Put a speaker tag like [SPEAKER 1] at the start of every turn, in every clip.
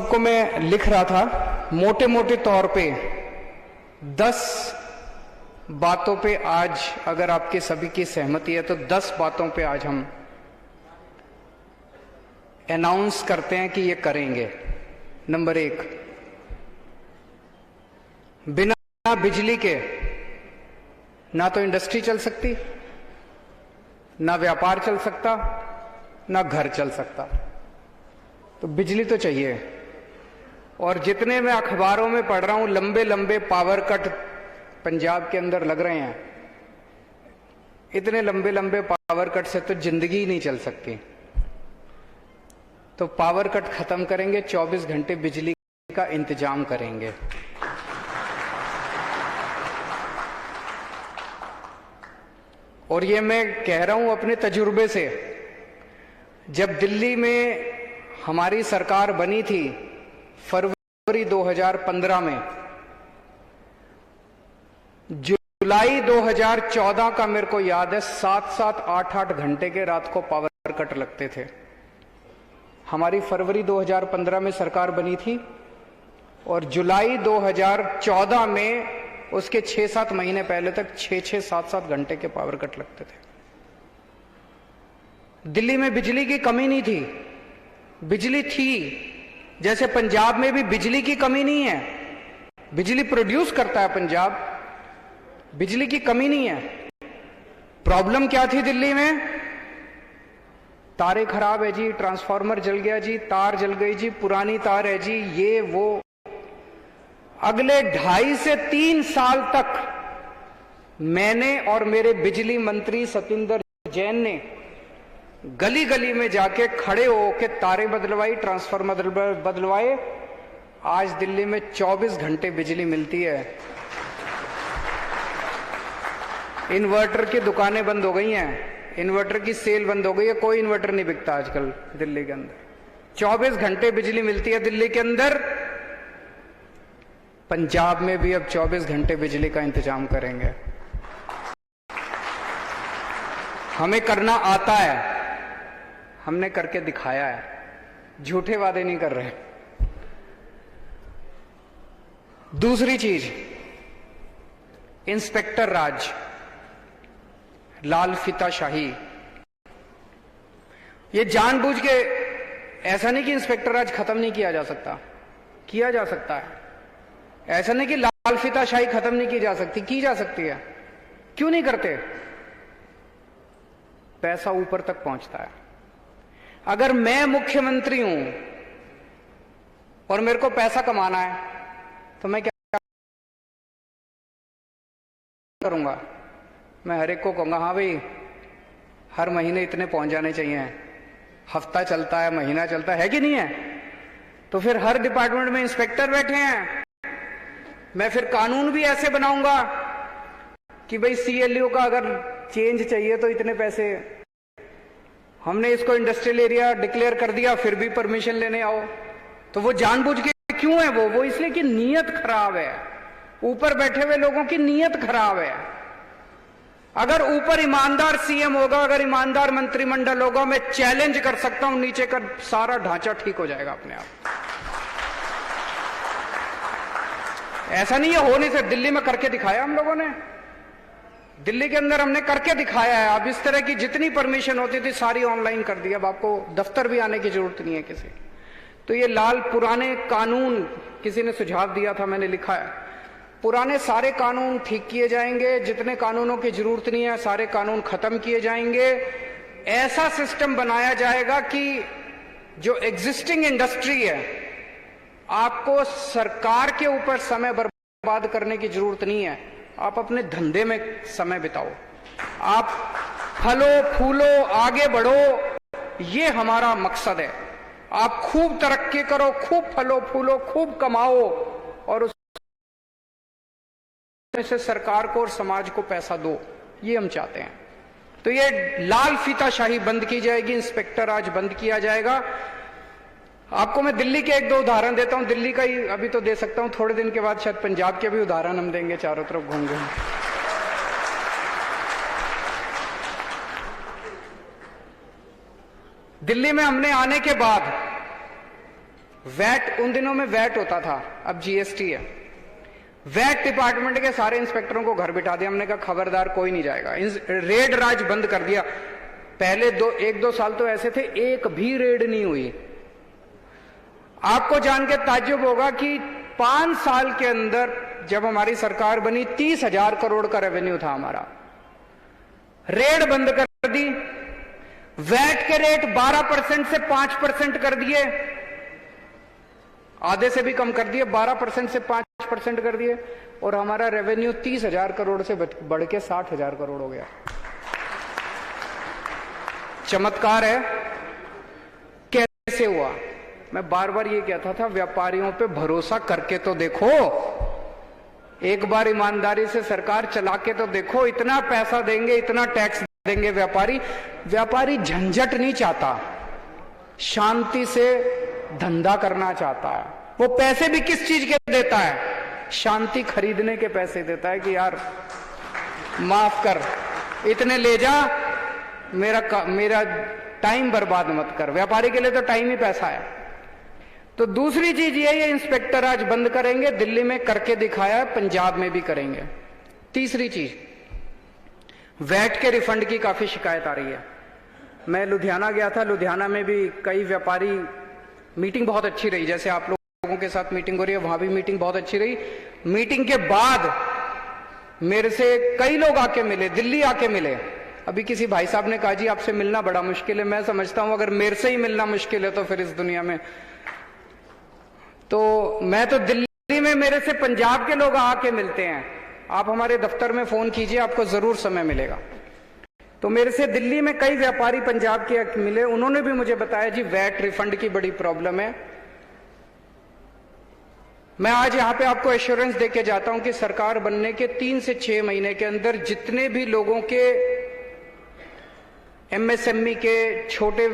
[SPEAKER 1] सबको मैं लिख रहा था, मोटे मोटे तौर पे 10 बातों पे आज अगर आपके सभी की सहमति है तो 10 बातों पे आज हम अनाउंस करते हैं कि ये करेंगे। नंबर 1, बिना बिजली के ना तो इंडस्ट्री चल सकती, ना व्यापार चल सकता, ना घर चल सकता। तो बिजली तो चाहिए। और जितने मैं अखबारों में पढ़ रहा हूं, लंबे लंबे पावर कट पंजाब के अंदर लग रहे हैं, इतने लंबे लंबे पावर कट से तो जिंदगी ही नहीं चल सकती। तो पावर कट खत्म करेंगे, 24 घंटे बिजली का इंतजाम करेंगे। और ये मैं कह रहा हूं अपने तजुर्बे से। जब दिल्ली में हमारी सरकार बनी थी फरवरी 2015 में, जुलाई 2014 का मेरे को याद है 7-7, 8-8 घंटे के रात को पावर कट लगते थे। हमारी फरवरी 2015 में सरकार बनी थी और जुलाई 2014 में उसके 6-7 महीने पहले तक 6-6, 7-7 घंटे के पावर कट लगते थे। दिल्ली में बिजली की कमी नहीं थी, बिजली थी। जैसे पंजाब में भी बिजली की कमी नहीं है, बिजली प्रोड्यूस करता है पंजाब, बिजली की कमी नहीं है। प्रॉब्लम क्या थी दिल्ली में? तारे खराब है जी, ट्रांसफार्मर जल गया जी, तार जल गई जी, पुरानी तार है जी, ये वो। अगले 2.5 से 3 साल तक मैंने और मेरे बिजली मंत्री सतिंदर जैन ने गली गली में जाके खड़े होके तारे बदलवाई, ट्रांसफार्मर बदलवाए। आज दिल्ली में 24 घंटे बिजली मिलती है। इन्वर्टर की दुकानें बंद हो गई हैं, इन्वर्टर की सेल बंद हो गई है, कोई इन्वर्टर नहीं बिकता आजकल दिल्ली के अंदर। 24 घंटे बिजली मिलती है दिल्ली के अंदर। पंजाब में भी अब 24 घंटे बिजली का इंतजाम करेंगे। हमें करना आता है, हमने करके दिखाया है, झूठे वादे नहीं कर रहे। दूसरी चीज, इंस्पेक्टर राज, लाल फीताशाही। ये जानबूझ के, ऐसा नहीं कि इंस्पेक्टर राज खत्म नहीं किया जा सकता, किया जा सकता है। ऐसा नहीं कि लाल फीताशाही खत्म नहीं की जा सकती, की जा सकती है। क्यों नहीं करते? पैसा ऊपर तक पहुंचता है। अगर मैं मुख्यमंत्री हूं और मेरे को पैसा कमाना है तो मैं क्या करूंगा? मैं हर एक को कहूंगा, हाँ भाई हर महीने इतने पहुंच जाने चाहिए। हफ्ता चलता है, महीना चलता है कि नहीं है? तो फिर हर डिपार्टमेंट में इंस्पेक्टर बैठे हैं। मैं फिर कानून भी ऐसे बनाऊंगा कि भाई सीएलयू का अगर चेंज चाहिए तो इतने पैसे। हमने इसको इंडस्ट्रियल एरिया डिक्लेयर कर दिया, फिर भी परमिशन लेने आओ। तो वो जानबूझ के क्यों है? वो इसलिए कि नीयत खराब है। ऊपर बैठे हुए लोगों की नीयत खराब है। अगर ऊपर ईमानदार सीएम होगा, अगर ईमानदार मंत्रिमंडल होगा, मैं चैलेंज कर सकता हूं, नीचे का सारा ढांचा ठीक हो जाएगा अपने आप। ऐसा नहीं है, हो नहीं सकता। दिल्ली में करके दिखाया हम लोगों ने, दिल्ली के अंदर हमने करके दिखाया है। अब इस तरह की जितनी परमिशन होती थी सारी ऑनलाइन कर दी। अब आपको दफ्तर भी आने की जरूरत नहीं है किसी। तो ये लाल पुराने कानून, किसी ने सुझाव दिया था, मैंने लिखा है, पुराने सारे कानून ठीक किए जाएंगे। जितने कानूनों की जरूरत नहीं है सारे कानून खत्म किए जाएंगे। ऐसा सिस्टम बनाया जाएगा कि जो एग्जिस्टिंग इंडस्ट्री है, आपको सरकार के ऊपर समय बर्बाद करने की जरूरत नहीं है। आप अपने धंधे में समय बिताओ, आप फलो फूलो, आगे बढ़ो, ये हमारा मकसद है। आप खूब तरक्की करो, खूब फलो फूलो, खूब कमाओ और उसमें से सरकार को और समाज को पैसा दो, ये हम चाहते हैं। तो ये लाल फीताशाही बंद की जाएगी, इंस्पेक्टर राज बंद किया जाएगा। आपको मैं दिल्ली के 1-2 उदाहरण देता हूं। दिल्ली का ही अभी तो दे सकता हूं, थोड़े दिन के बाद शायद पंजाब के भी उदाहरण हम देंगे, चारों तरफ घूम घूम। दिल्ली में हमने आने के बाद वैट, उन दिनों में वैट होता था, अब जीएसटी है। वैट डिपार्टमेंट के सारे इंस्पेक्टरों को घर बिठा दिया। हमने कहा खबरदार कोई नहीं जाएगा। रेड राज बंद कर दिया। पहले 1-2 साल तो ऐसे थे, एक भी रेड नहीं हुई। आपको जान के ताज्जुब होगा कि 5 साल के अंदर जब हमारी सरकार बनी 30,000 करोड़ का रेवेन्यू था हमारा। रेड बंद कर दी, वैट के रेट 12% से 5% कर दिए, आधे से भी कम कर दिए, 12% से 5% कर दिए, और हमारा रेवेन्यू 30,000 करोड़ से बढ़ के 60,000 करोड़ हो गया। चमत्कार है। कैसे हुआ? मैं बार बार ये कहता था, व्यापारियों पे भरोसा करके तो देखो, एक बार ईमानदारी से सरकार चला के तो देखो। इतना पैसा देंगे, इतना टैक्स देंगे व्यापारी झंझट नहीं चाहता, शांति से धंधा करना चाहता है। वो पैसे भी किस चीज के देता है? शांति खरीदने के पैसे देता है कि यार माफ कर, इतने ले जा, मेरा टाइम बर्बाद मत कर। व्यापारी के लिए तो टाइम ही पैसा है। तो दूसरी चीज ये इंस्पेक्टर आज बंद करेंगे, दिल्ली में करके दिखाया, पंजाब में भी करेंगे। तीसरी चीज, वैट के रिफंड की काफी शिकायत आ रही है। मैं लुधियाना गया था, लुधियाना में भी कई व्यापारी, मीटिंग बहुत अच्छी रही, जैसे आप लोगों के साथ मीटिंग हो रही है, वहां भी मीटिंग बहुत अच्छी रही। मीटिंग के बाद मेरे से कई लोग आके मिले, दिल्ली आके मिले। अभी किसी भाई साहब ने कहा जी आपसे मिलना बड़ा मुश्किल है। मैं समझता हूं अगर मेरे से ही मिलना मुश्किल है तो फिर इस दुनिया में, तो मैं तो दिल्ली में मेरे से पंजाब के लोग आके मिलते हैं। आप हमारे दफ्तर में फोन कीजिए, आपको जरूर समय मिलेगा। तो मेरे से दिल्ली में कई व्यापारी पंजाब के मिले, उन्होंने भी मुझे बताया जी वैट रिफंड की बड़ी प्रॉब्लम है। मैं आज यहां पे आपको एश्योरेंस देके जाता हूं कि सरकार बनने के 3 से 6 महीने के अंदर जितने भी लोगों के एमएसएमई के, छोटे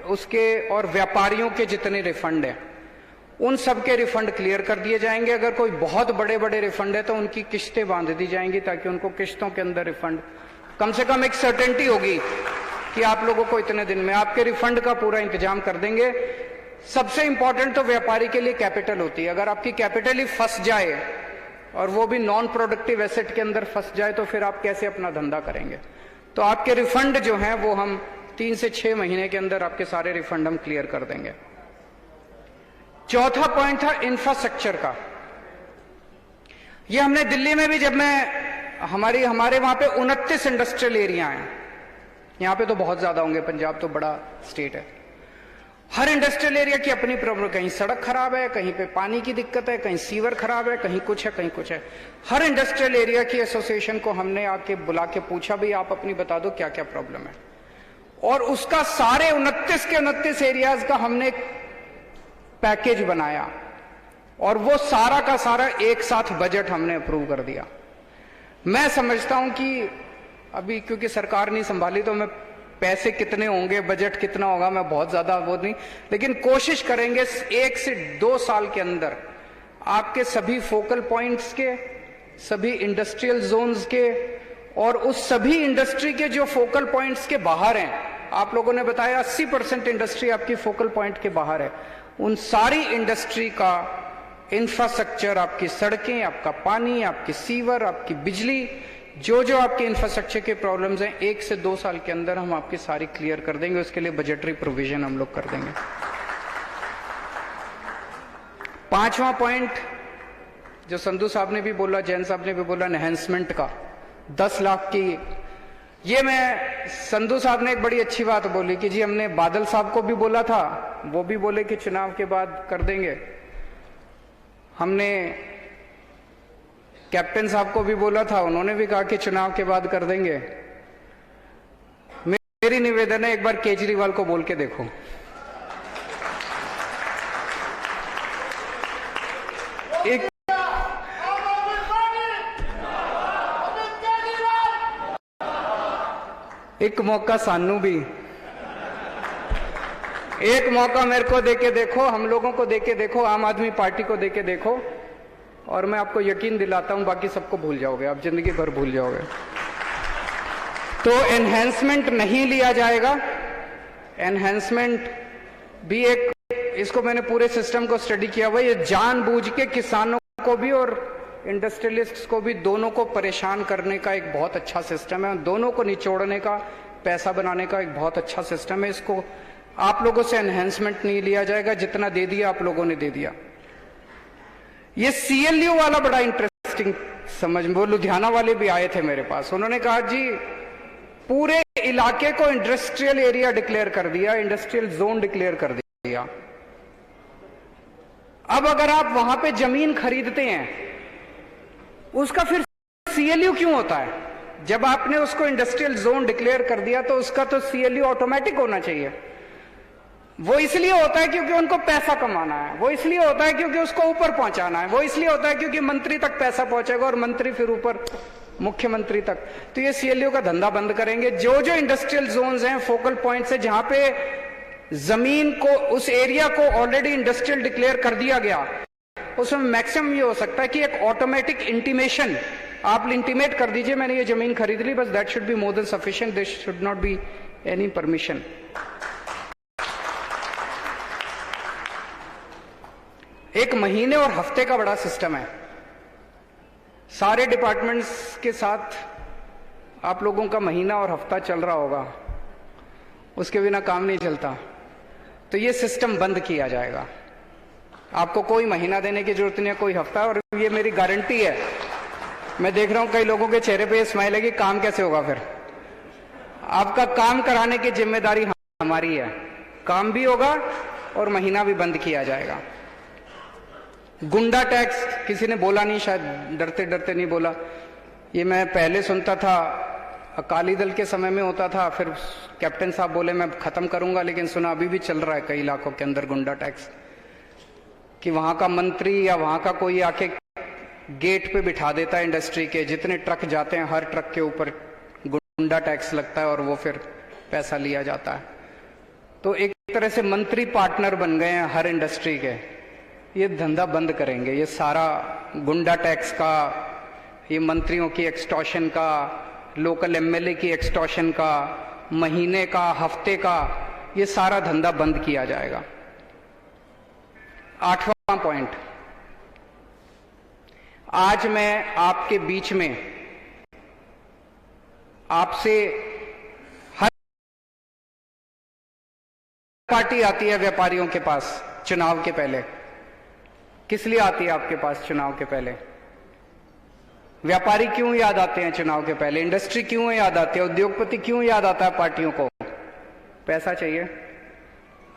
[SPEAKER 1] उसके और व्यापारियों के जितने रिफंड हैं, उन सब के रिफंड क्लियर कर दिए जाएंगे। अगर कोई बहुत बड़े बड़े रिफंड है तो उनकी किश्तें बांध दी जाएंगी, ताकि उनको किश्तों के अंदर रिफंड, कम से कम एक सर्टेनिटी होगी कि आप लोगों को इतने दिन में आपके रिफंड का पूरा इंतजाम कर देंगे। सबसे इंपॉर्टेंट तो व्यापारी के लिए कैपिटल होती है। अगर आपकी कैपिटल ही फंस जाए, और वो भी नॉन प्रोडक्टिव एसेट के अंदर फंस जाए, तो फिर आप कैसे अपना धंधा करेंगे? तो आपके रिफंड जो हैं वो हम 3 से 6 महीने के अंदर आपके सारे रिफंड हम क्लियर कर देंगे। चौथा पॉइंट था इंफ्रास्ट्रक्चर का। ये हमने दिल्ली में भी, जब मैं हमारे वहां पे 29 इंडस्ट्रियल एरिया हैं। यहां पे तो बहुत ज्यादा होंगे, पंजाब तो बड़ा स्टेट है। हर इंडस्ट्रियल एरिया की अपनी प्रॉब्लम, कहीं सड़क खराब है, कहीं पे पानी की दिक्कत है, कहीं सीवर खराब है, कहीं कुछ है, कहीं कुछ है। हर इंडस्ट्रियल एरिया की एसोसिएशन को हमने आके बुला के पूछा, भाई आप अपनी बता दो क्या क्या प्रॉब्लम है, और उसका सारे 29 के 29 एरियाज का हमने पैकेज बनाया, और वो सारा का सारा एक साथ बजट हमने अप्रूव कर दिया। मैं समझता हूं कि अभी क्योंकि सरकार नहीं संभाली, तो मैं पैसे कितने होंगे, बजट कितना होगा, मैं बहुत ज्यादा वो नहीं, लेकिन कोशिश करेंगे 1 से 2 साल के अंदर आपके सभी फोकल पॉइंट्स के, सभी इंडस्ट्रियल जोन्स के, और उस सभी इंडस्ट्री के जो फोकल पॉइंट्स के बाहर हैं, आप लोगों ने बताया 80% इंडस्ट्री आपकी फोकल पॉइंट के बाहर है, उन सारी इंडस्ट्री का इंफ्रास्ट्रक्चर, आपकी सड़कें, आपका पानी, आपकी सीवर, आपकी बिजली, जो जो आपके इंफ्रास्ट्रक्चर के प्रॉब्लम्स हैं, 1 से 2 साल के अंदर हम आपकी सारी क्लियर कर देंगे। उसके लिए बजटरी प्रोविजन हम लोग कर देंगे। 5वां पॉइंट जो संधू साहब ने भी बोला, जैन साहब ने भी बोला, एनहेंसमेंट का 10 लाख की, ये मैं, संधू साहब ने एक बड़ी अच्छी बात बोली कि जी हमने बादल साहब को भी बोला था, वो भी बोले कि चुनाव के बाद कर देंगे। हमने कैप्टन साहब को भी बोला था, उन्होंने भी कहा कि चुनाव के बाद कर देंगे। मेरी निवेदन है, एक बार केजरीवाल को बोल के देखो। एक मौका सानू भी, एक मौका मेरे को देके देखो, हम लोगों को देके देखो, आम आदमी पार्टी को देके देखो, और मैं आपको यकीन दिलाता हूं बाकी सबको भूल जाओगे, आप जिंदगी भर भूल जाओगे। तो एनहेंसमेंट नहीं लिया जाएगा। एनहेंसमेंट भी एक इसको मैंने पूरे सिस्टम को स्टडी किया हुआ, ये जानबूझ के किसानों को भी और इंडस्ट्रियलिस्ट्स को भी, दोनों को परेशान करने का एक बहुत अच्छा सिस्टम है, दोनों को निचोड़ने का, पैसा बनाने का एक बहुत अच्छा सिस्टम है। इसको आप लोगों से एनहेंसमेंट नहीं लिया जाएगा, जितना दे दिया आप लोगों ने दे दिया। ये CLU वाला बड़ा इंटरेस्टिंग समझ, वो लुधियाना वाले भी आए थे मेरे पास, उन्होंने कहा जी पूरे इलाके को इंडस्ट्रियल एरिया डिक्लेयर कर दिया, इंडस्ट्रियल जोन डिक्लेयर कर दिया। अब अगर आप वहां पे जमीन खरीदते हैं, उसका फिर CLU क्यों होता है? जब आपने उसको इंडस्ट्रियल जोन डिक्लेयर कर दिया तो उसका तो CLU ऑटोमेटिक होना चाहिए। वो इसलिए होता है क्योंकि उनको पैसा कमाना है, वो इसलिए होता है क्योंकि उसको ऊपर पहुंचाना है, वो इसलिए होता है क्योंकि मंत्री तक पैसा पहुंचेगा और मंत्री फिर ऊपर मुख्यमंत्री तक। तो ये CLU का धंधा बंद करेंगे। जो जो इंडस्ट्रियल जोन्स हैं, फोकल पॉइंट्स हैं, जहां पे जमीन को, उस एरिया को ऑलरेडी इंडस्ट्रियल डिक्लेयर कर दिया गया, उसमें मैक्सिमम ये हो सकता है कि एक ऑटोमेटिक इंटीमेशन आप इंटीमेट कर दीजिए मैंने ये जमीन खरीद ली, बस that should be more than sufficient, this should not be any permission. एक महीने और हफ्ते का बड़ा सिस्टम है, सारे डिपार्टमेंट्स के साथ आप लोगों का महीना और हफ्ता चल रहा होगा, उसके बिना काम नहीं चलता। तो ये सिस्टम बंद किया जाएगा, आपको कोई महीना देने की जरूरत नहीं है, कोई हफ्ता। और ये मेरी गारंटी है, मैं देख रहा हूं कई लोगों के चेहरे पे ये स्माइल है कि काम कैसे होगा। फिर आपका काम कराने की जिम्मेदारी हमारी है, काम भी होगा और महीना भी बंद किया जाएगा। गुंडा टैक्स किसी ने बोला नहीं, शायद डरते डरते नहीं बोला, ये मैं पहले सुनता था, अकाली दल के समय में होता था, फिर कैप्टन साहब बोले मैं खत्म करूंगा, लेकिन सुना अभी भी चल रहा है कई इलाकों के अंदर गुंडा टैक्स, कि वहां का मंत्री या वहां का कोई आके गेट पे बिठा देता है इंडस्ट्री के, जितने ट्रक जाते हैं हर ट्रक के ऊपर गुंडा टैक्स लगता है और वो फिर पैसा लिया जाता है। तो एक तरह से मंत्री पार्टनर बन गए हैं हर इंडस्ट्री के। ये धंधा बंद करेंगे, ये सारा गुंडा टैक्स का, ये मंत्रियों की एक्सटॉर्शन का, लोकल MLA की एक्सटॉर्शन का, महीने का, हफ्ते का, ये सारा धंधा बंद किया जाएगा। 8वां पॉइंट, आज मैं आपके बीच में आपसे, हर पार्टी आती है व्यापारियों के पास चुनाव के पहले, किस लिए आती है आपके पास चुनाव के पहले? व्यापारी क्यों याद आते हैं चुनाव के पहले? इंडस्ट्री क्यों याद आती है? उद्योगपति क्यों याद आता है पार्टियों को? पैसा चाहिए।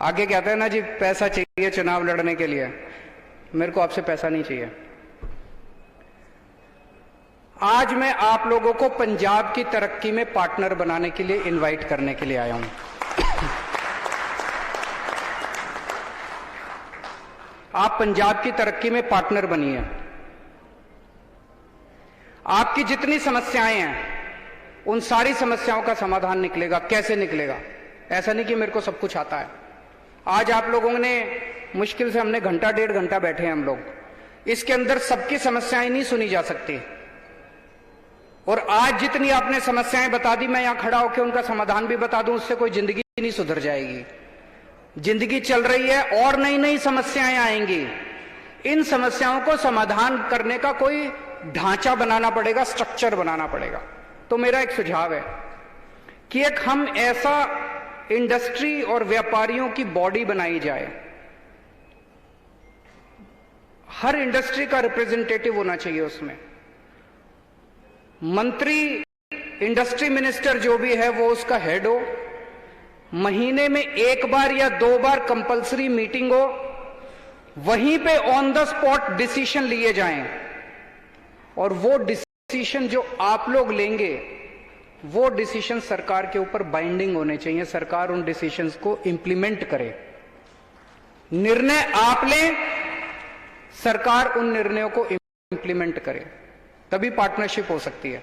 [SPEAKER 1] आगे कहते हैं ना जी पैसा चाहिए चुनाव लड़ने के लिए, मेरे को आपसे पैसा नहीं चाहिए। आज मैं आप लोगों को पंजाब की तरक्की में पार्टनर बनाने के लिए इनवाइट करने के लिए आया हूं। आप पंजाब की तरक्की में पार्टनर बनिए। आपकी जितनी समस्याएं हैं उन सारी समस्याओं का समाधान निकलेगा। कैसे निकलेगा? ऐसा नहीं कि मेरे को सब कुछ आता है। आज आप लोगों ने मुश्किल से, हमने घंटा 1.5 घंटा बैठे हैं हम लोग, इसके अंदर सबकी समस्याएं नहीं सुनी जा सकती। और आज जितनी आपने समस्याएं बता दी, मैं यहां खड़ा होकर उनका समाधान भी बता दूं, उससे कोई जिंदगी नहीं सुधर जाएगी। जिंदगी चल रही है और नई नई समस्याएं आएंगी। इन समस्याओं को समाधान करने का कोई ढांचा बनाना पड़ेगा, स्ट्रक्चर बनाना पड़ेगा। तो मेरा एक सुझाव है कि एक हम ऐसा इंडस्ट्री और व्यापारियों की बॉडी बनाई जाए, हर इंडस्ट्री का रिप्रेजेंटेटिव होना चाहिए उसमें। मंत्री, इंडस्ट्री मिनिस्टर जो भी है वो उसका हेड हो। महीने में 1 बार या 2 बार कंपलसरी मीटिंग हो, वहीं पे ऑन द स्पॉट डिसीजन लिए जाएं। और वो डिसीजन जो आप लोग लेंगे, वो डिसीजन सरकार के ऊपर बाइंडिंग होने चाहिए। सरकार उन डिसीजंस को इंप्लीमेंट करे। निर्णय आप लें, सरकार उन निर्णयों को इंप्लीमेंट करे, तभी पार्टनरशिप हो सकती है।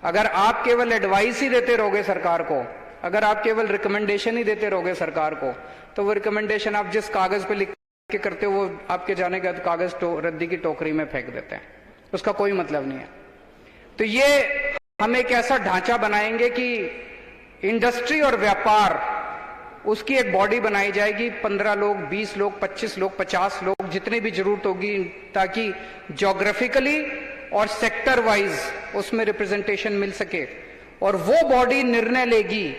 [SPEAKER 1] अगर आप केवल एडवाइस ही देते रहोगे सरकार को, अगर आप केवल रिकमेंडेशन ही देते रहोगे सरकार को, तो वो रिकमेंडेशन आप जिस कागज पे लिख के करते हो, वो आपके जाने के बाद कागज रद्दी की टोकरी में फेंक देते हैं, उसका कोई मतलब नहीं है। तो ये हम एक ऐसा ढांचा बनाएंगे कि इंडस्ट्री और व्यापार उसकी एक बॉडी बनाई जाएगी, 15 लोग, 20 लोग, 25 लोग, 50 लोग, जितनी भी जरूरत होगी, ताकि ज्योग्राफिकली और सेक्टर वाइज उसमें रिप्रेजेंटेशन मिल सके। और वो बॉडी निर्णय लेगी,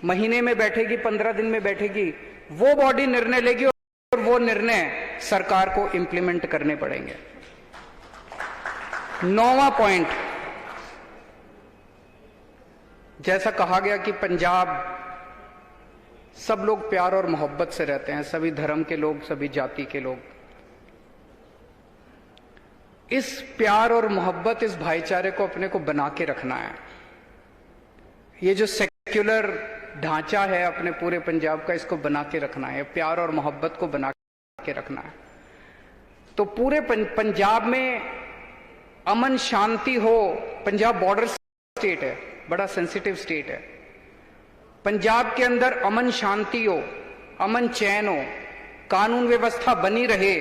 [SPEAKER 1] महीने में बैठेगी, 15 दिन में बैठेगी, वो बॉडी निर्णय लेगी और वो निर्णय सरकार को इंप्लीमेंट करने पड़ेंगे। 9वां पॉइंट, जैसा कहा गया कि पंजाब सब लोग प्यार और मोहब्बत से रहते हैं, सभी धर्म के लोग, सभी जाति के लोग। इस प्यार और मोहब्बत, इस भाईचारे को अपने को बना के रखना है। ये जो सेक्युलर ढांचा है अपने पूरे पंजाब का, इसको बना के रखना है, प्यार और मोहब्बत को बना के रखना है। तो पूरे पंजाब में अमन शांति हो। पंजाब बॉर्डर स्टेट है, बड़ा सेंसिटिव स्टेट है। पंजाब के अंदर अमन शांति हो, अमन चैन हो, कानून व्यवस्था बनी रहे,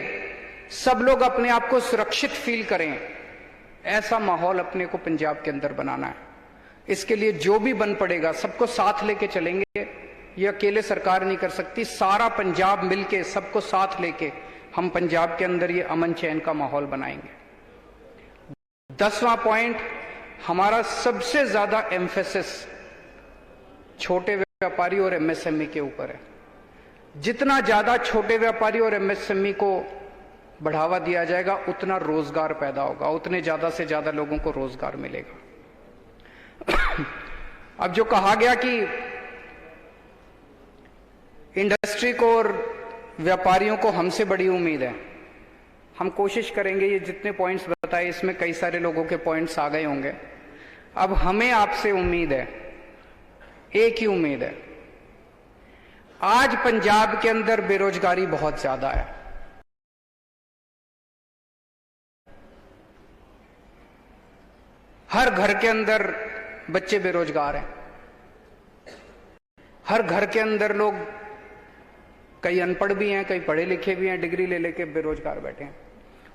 [SPEAKER 1] सब लोग अपने आप को सुरक्षित फील करें, ऐसा माहौल अपने को पंजाब के अंदर बनाना है। इसके लिए जो भी बन पड़ेगा सबको साथ लेके चलेंगे। ये अकेले सरकार नहीं कर सकती, सारा पंजाब मिलके, सबको साथ लेके हम पंजाब के अंदर ये अमन चैन का माहौल बनाएंगे। 10वां पॉइंट, हमारा सबसे ज्यादा एम्फेसिस छोटे व्यापारी और एमएसएमई के ऊपर है। जितना ज्यादा छोटे व्यापारी और एमएसएमई को बढ़ावा दिया जाएगा, उतना रोजगार पैदा होगा, उतने ज्यादा से ज्यादा लोगों को रोजगार मिलेगा। अब जो कहा गया कि इंडस्ट्री को और व्यापारियों को हमसे बड़ी उम्मीद है, हम कोशिश करेंगे। ये जितने पॉइंट्स बताए, इसमें कई सारे लोगों के पॉइंट्स आ गए होंगे। अब हमें आपसे उम्मीद है, एक ही उम्मीद है। आज पंजाब के अंदर बेरोजगारी बहुत ज्यादा है। हर घर के अंदर बच्चे बेरोजगार हैं, हर घर के अंदर लोग, कई अनपढ़ भी हैं, कई पढ़े लिखे भी हैं, डिग्री ले लेके बेरोजगार बैठे हैं।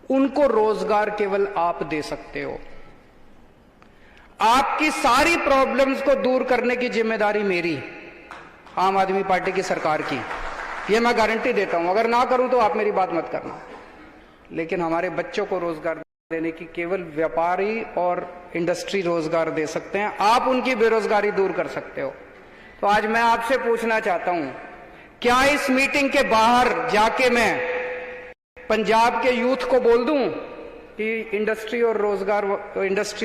[SPEAKER 1] उनको रोजगार केवल आप दे सकते हो। आपकी सारी प्रॉब्लम्स को दूर करने की जिम्मेदारी मेरी, आम आदमी पार्टी की सरकार की, ये मैं गारंटी देता हूं। अगर ना करूं तो आप मेरी बात मत करना। लेकिन हमारे बच्चों को रोजगार देने की केवल व्यापारी और इंडस्ट्री रोजगार दे सकते हैं, आप उनकी बेरोजगारी दूर कर सकते हो। तो आज मैं आपसे पूछना चाहता हूं, क्या इस मीटिंग के बाहर जाके मैं पंजाब के यूथ को बोल दूं कि इंडस्ट्री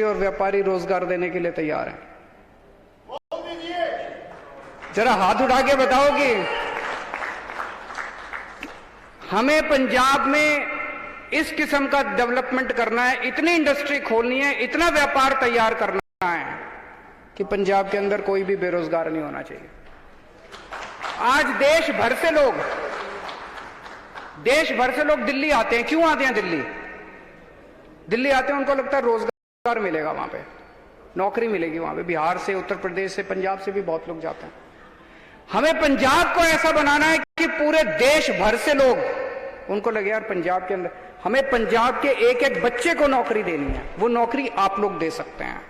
[SPEAKER 1] और व्यापारी रोजगार देने के लिए तैयार हैं? जरा हाथ उठा के बताओ कि हमें पंजाब में इस किस्म का डेवलपमेंट करना है, इतनी इंडस्ट्री खोलनी है, इतना व्यापार तैयार करना है कि पंजाब के अंदर कोई भी बेरोजगार नहीं होना चाहिए। आज देश भर से लोग दिल्ली आते हैं। क्यों आते हैं दिल्ली? दिल्ली आते हैं, उनको लगता है रोजगार मिलेगा वहां पे, नौकरी मिलेगी वहां पे। बिहार से, उत्तर प्रदेश से, पंजाब से भी बहुत लोग जाते हैं। हमें पंजाब को ऐसा बनाना है कि पूरे देश भर से लोग, उनको लगे यार पंजाब के अंदर, हमें पंजाब के एक एक बच्चे को नौकरी देनी है। वो नौकरी आप लोग दे सकते हैं।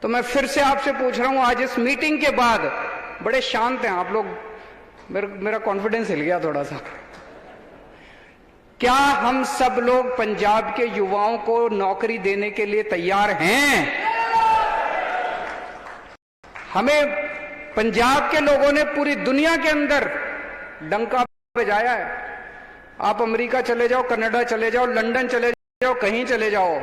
[SPEAKER 1] तो मैं फिर से आपसे पूछ रहा हूं, आज इस मीटिंग के बाद, बड़े शांत हैं आप लोग, मेरा कॉन्फिडेंस हिल गया थोड़ा सा। क्या हम सब लोग पंजाब के युवाओं को नौकरी देने के लिए तैयार हैं? हमें पंजाब के लोगों ने पूरी दुनिया के अंदर डंका बजाया है। आप अमेरिका चले जाओ, कनाडा चले जाओ, लंदन चले जाओ, कहीं चले जाओ,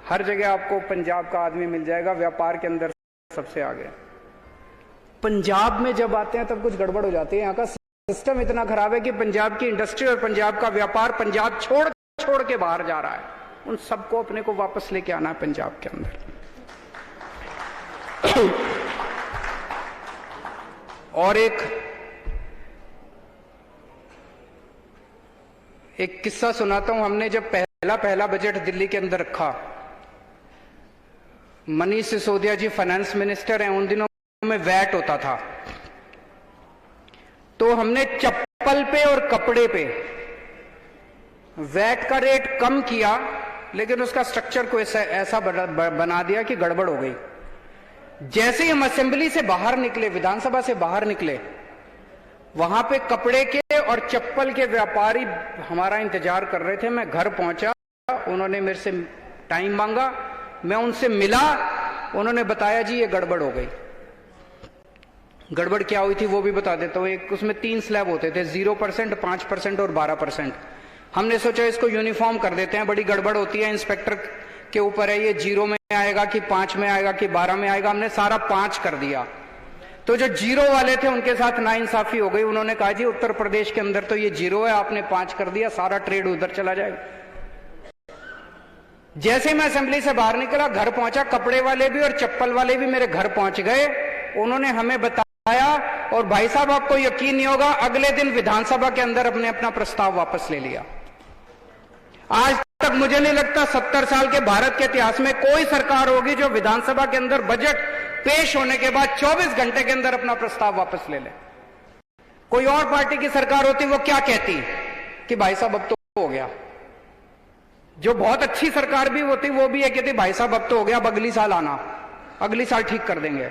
[SPEAKER 1] हर जगह आपको पंजाब का आदमी मिल जाएगा, व्यापार के अंदर सबसे आगे। पंजाब में जब आते हैं तब कुछ गड़बड़ हो जाती है। यहाँ का सिस्टम इतना खराब है कि पंजाब की इंडस्ट्री और पंजाब का व्यापार पंजाब छोड़ के बाहर जा रहा है। उन सबको अपने को वापस लेके आना है पंजाब के अंदर। और एक किस्सा सुनाता हूं। हमने जब पहला बजट दिल्ली के अंदर रखा, मनीष सिसोदिया जी फाइनेंस मिनिस्टर हैं, उन दिनों में वैट होता था। तो हमने चप्पल पे और कपड़े पे वैट का रेट कम किया, लेकिन उसका स्ट्रक्चर को ऐसा बना दिया कि गड़बड़ हो गई। जैसे ही हम असेंबली से बाहर निकले, विधानसभा से बाहर निकले, वहां पे कपड़े के और चप्पल के व्यापारी हमारा इंतजार कर रहे थे। मैं घर पहुंचा, उन्होंने मेरे से टाइम मांगा, मैं उनसे मिला, उन्होंने बताया जी ये गड़बड़ हो गई। गड़बड़ क्या हुई थी वो भी बता देता हूं। एक उसमें 3 स्लैब होते थे, 0%, 5% और 12%। हमने सोचा इसको यूनिफॉर्म कर देते हैं, बड़ी गड़बड़ होती है, इंस्पेक्टर के ऊपर है, ये 0 में आएगा कि 5 में आएगा कि 12 में आएगा। हमने सारा 5 कर दिया। तो जो 0 वाले थे उनके साथ नाइंसाफी हो गई। उन्होंने कहा जी उत्तर प्रदेश के अंदर तो ये 0 है, आपने 5 कर दिया, सारा ट्रेड उधर चला जाएगा। जैसे मैं असेंबली से बाहर निकला, घर पहुंचा, कपड़े वाले भी और चप्पल वाले भी मेरे घर पहुंच गए। उन्होंने हमें बताया, और भाई साहब आपको यकीन नहीं होगा, अगले दिन विधानसभा के अंदर अपने अपना प्रस्ताव वापस ले लिया। आज तक मुझे नहीं लगता 70 साल के भारत के इतिहास में कोई सरकार होगी जो विधानसभा के अंदर बजट पेश होने के बाद 24 घंटे के अंदर अपना प्रस्ताव वापस ले ले। कोई और पार्टी की सरकार होती वो क्या कहती कि भाई साहब अब तो हो गया। जो बहुत अच्छी सरकार भी होती वो भी ये कहती भाई साहब अब तो हो गया, अब अगली साल आना, अगली साल ठीक कर देंगे।